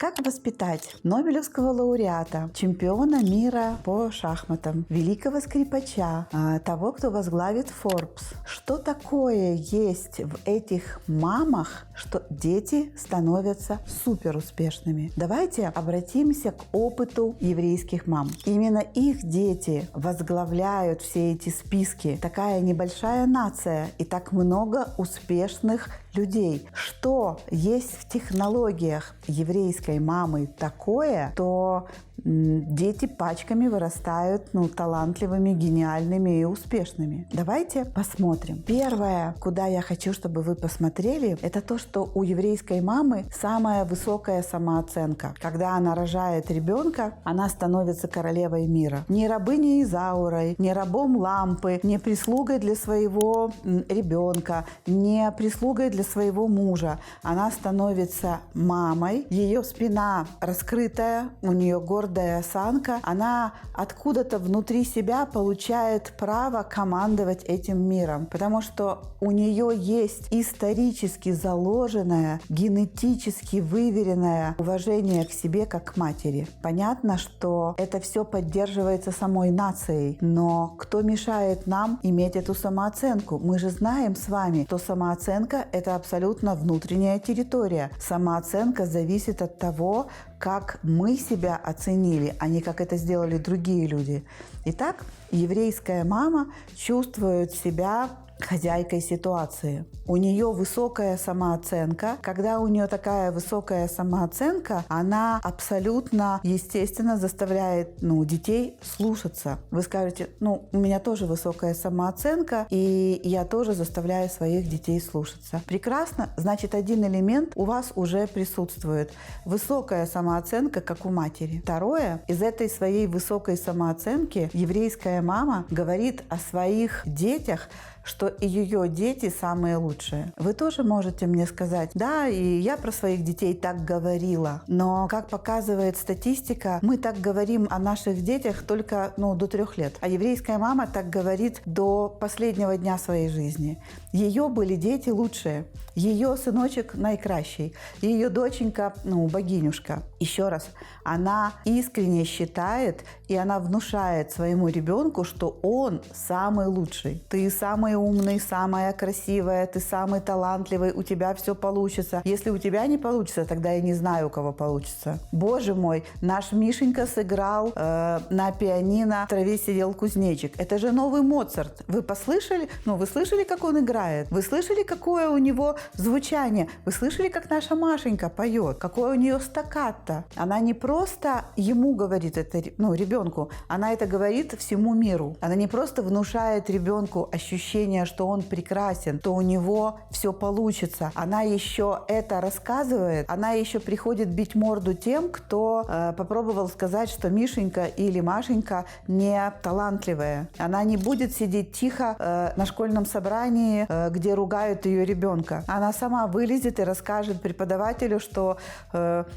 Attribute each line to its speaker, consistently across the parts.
Speaker 1: Как воспитать Нобелевского лауреата, чемпиона мира по шахматам, великого скрипача, того, кто возглавит Forbes? Что такое есть в этих мамах, что дети становятся суперуспешными? Давайте обратимся к опыту еврейских мам. Именно их дети возглавляют все эти списки. Такая небольшая нация и так много успешных людей. Что есть в технологиях еврейской мамы такое, то дети пачками вырастают талантливыми, гениальными и успешными. Давайте посмотрим. Первое, куда я хочу, чтобы вы посмотрели, это то, что у еврейской мамы самая высокая самооценка. Когда она рожает ребенка, она становится королевой мира. Не рабыней Изаурой, не рабом лампы, не прислугой для своего ребенка, не прислугой для своего мужа. Она становится мамой, ее спина раскрытая, у нее гордая осанка, она откуда-то внутри себя получает право командовать этим миром, потому что у нее есть исторически заложенное, генетически выверенное уважение к себе как к матери. Понятно, что это все поддерживается самой нацией, но кто мешает нам иметь эту самооценку? Мы же знаем с вами, что самооценка – это абсолютно внутренняя территория. Самооценка зависит от того, как мы себя оценили, а не как это сделали другие люди. Итак, еврейская мама чувствует себя хозяйкой ситуации. У нее высокая самооценка. Когда у нее такая высокая самооценка, она абсолютно естественно заставляет детей слушаться. Вы скажете, у меня тоже высокая самооценка, и я тоже заставляю своих детей слушаться. Прекрасно, значит, один элемент у вас уже присутствует. Высокая самооценка, как у матери. Второе, из этой своей высокой самооценки еврейская мама говорит о своих детях, что и ее дети самые лучшие. Вы тоже можете мне сказать, да, и я про своих детей так говорила, но, как показывает статистика, мы так говорим о наших детях только до 3 лет, а еврейская мама так говорит до последнего дня своей жизни. Ее были дети лучшие, ее сыночек наикращий, ее доченька, богинюшка. Еще раз, она искренне считает и она внушает своему ребенку, что он самый лучший, ты самый умный, самая красивая, ты самый талантливый, у тебя все получится. Если у тебя не получится, тогда я не знаю, у кого получится. Боже мой, наш Мишенька сыграл на пианино «В траве сидел кузнечик». Это же новый Моцарт. Вы послышали? Вы слышали, как он играет? Вы слышали, какое у него звучание? Вы слышали, как наша Машенька поет? Какое у нее стаккато? Она не просто ему говорит это, ребенку, она это говорит всему миру. Она не просто внушает ребенку ощущение, что он прекрасен, то у него все получится. Она еще это рассказывает, она еще приходит бить морду тем, кто попробовал сказать, что Мишенька или Машенька не талантливая. Она не будет сидеть тихо на школьном собрании, где ругают ее ребенка. Она сама вылезет и расскажет преподавателю, что,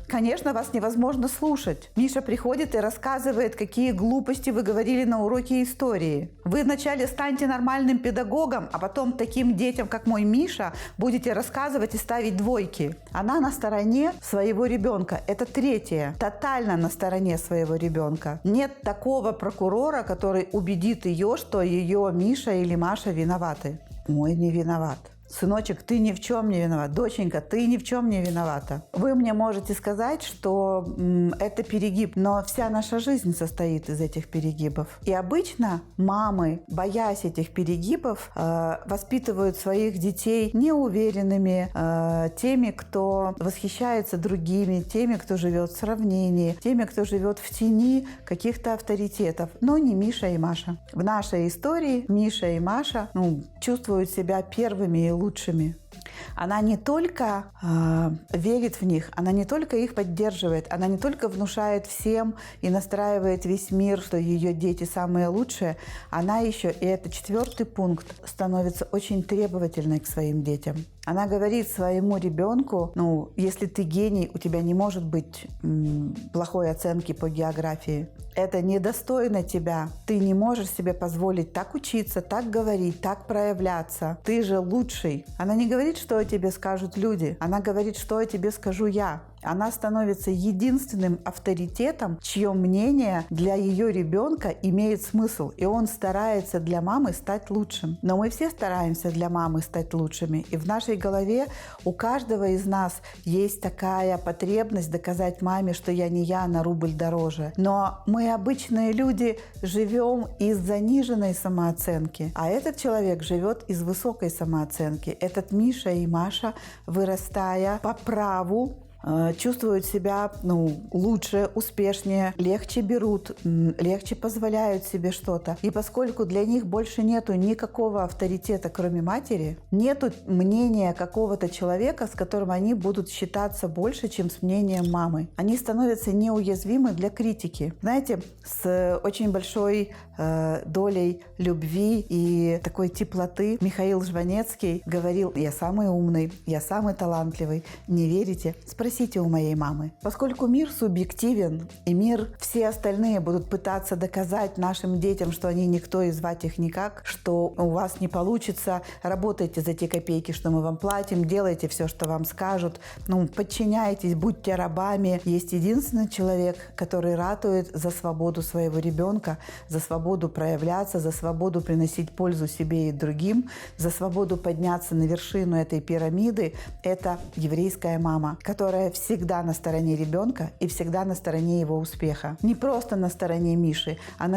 Speaker 1: конечно, вас невозможно слушать. Миша приходит и рассказывает, какие глупости вы говорили на уроке истории. Вы вначале станьте нормальным педагогом, а потом таким детям, как мой Миша, будете рассказывать и ставить двойки. Она на стороне своего ребенка. Это третье. Тотально на стороне своего ребенка. Нет такого прокурора, который убедит ее, что ее Миша или Маша виноваты. Мой не виноват. Сыночек, ты ни в чем не виноват. Доченька, ты ни в чем не виновата. Вы мне можете сказать, что это перегиб, но вся наша жизнь состоит из этих перегибов. И обычно мамы, боясь этих перегибов, воспитывают своих детей неуверенными, теми, кто восхищается другими, теми, кто живет в сравнении, теми, кто живет в тени каких-то авторитетов, но не Миша и Маша. В нашей истории Миша и Маша чувствуют себя первыми и лучшими. Она не только верит в них, она не только их поддерживает, она не только внушает всем и настраивает весь мир, что ее дети самые лучшие, она еще, и это 4-й пункт, становится очень требовательной к своим детям. Она говорит своему ребенку, если ты гений, у тебя не может быть плохой оценки по географии. Это недостойно тебя. Ты не можешь себе позволить так учиться, так говорить, так проявляться. Ты же лучший. Она не говорит, что о тебе скажут люди. Она говорит, что о тебе скажу я. Она становится единственным авторитетом, чье мнение для ее ребенка имеет смысл, и он старается для мамы стать лучшим. Но мы все стараемся для мамы стать лучшими, и в нашей голове у каждого из нас есть такая потребность доказать маме, что я не я, на рубль дороже. Но мы, обычные люди, живем из заниженной самооценки, а этот человек живет из высокой самооценки. Этот Миша и Маша, вырастая по праву, чувствуют себя лучше, успешнее, легче берут, легче позволяют себе что-то. И поскольку для них больше нету никакого авторитета, кроме матери, нету мнения какого-то человека, с которым они будут считаться больше, чем с мнением мамы, они становятся неуязвимы для критики. Знаете, с очень большой долей любви и такой теплоты Михаил Жванецкий говорил: «Я самый умный, я самый талантливый. Не верите? Спросите у моей мамы». Поскольку мир субъективен, и все остальные будут пытаться доказать нашим детям, что они никто и звать их никак, что у вас не получится, работайте за те копейки, что мы вам платим, делайте все, что вам скажут, подчиняйтесь, будьте рабами. Есть единственный человек, который ратует за свободу своего ребенка, за свободу проявляться, за свободу приносить пользу себе и другим, за свободу подняться на вершину этой пирамиды. Это еврейская мама, которая всегда на стороне ребенка и всегда на стороне его успеха. Не просто на стороне Миши, а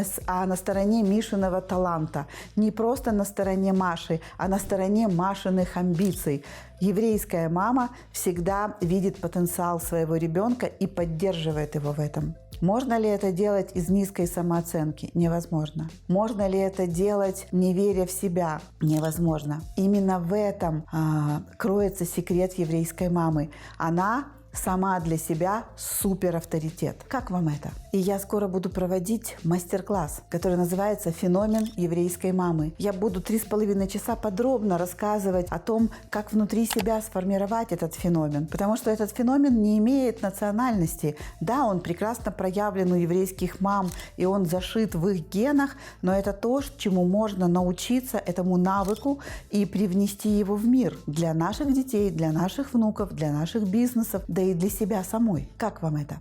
Speaker 1: на стороне Мишиного таланта. Не просто на стороне Маши, а на стороне Машиных амбиций. Еврейская мама всегда видит потенциал своего ребенка и поддерживает его в этом. Можно ли это делать из низкой самооценки? Невозможно. Можно ли это делать, не веря в себя? Невозможно. Именно в этом кроется секрет еврейской мамы. Она сама для себя супер авторитет. Как вам это? И я скоро буду проводить мастер-класс, который называется «Феномен еврейской мамы». Я буду 3,5 часа подробно рассказывать о том, как внутри себя сформировать этот феномен. Потому что этот феномен не имеет национальности. Да, он прекрасно проявлен у еврейских мам, и он зашит в их генах, но это то, чему можно научиться, этому навыку, и привнести его в мир для наших детей, для наших внуков, для наших бизнесов, да и для себя самой. Как вам это?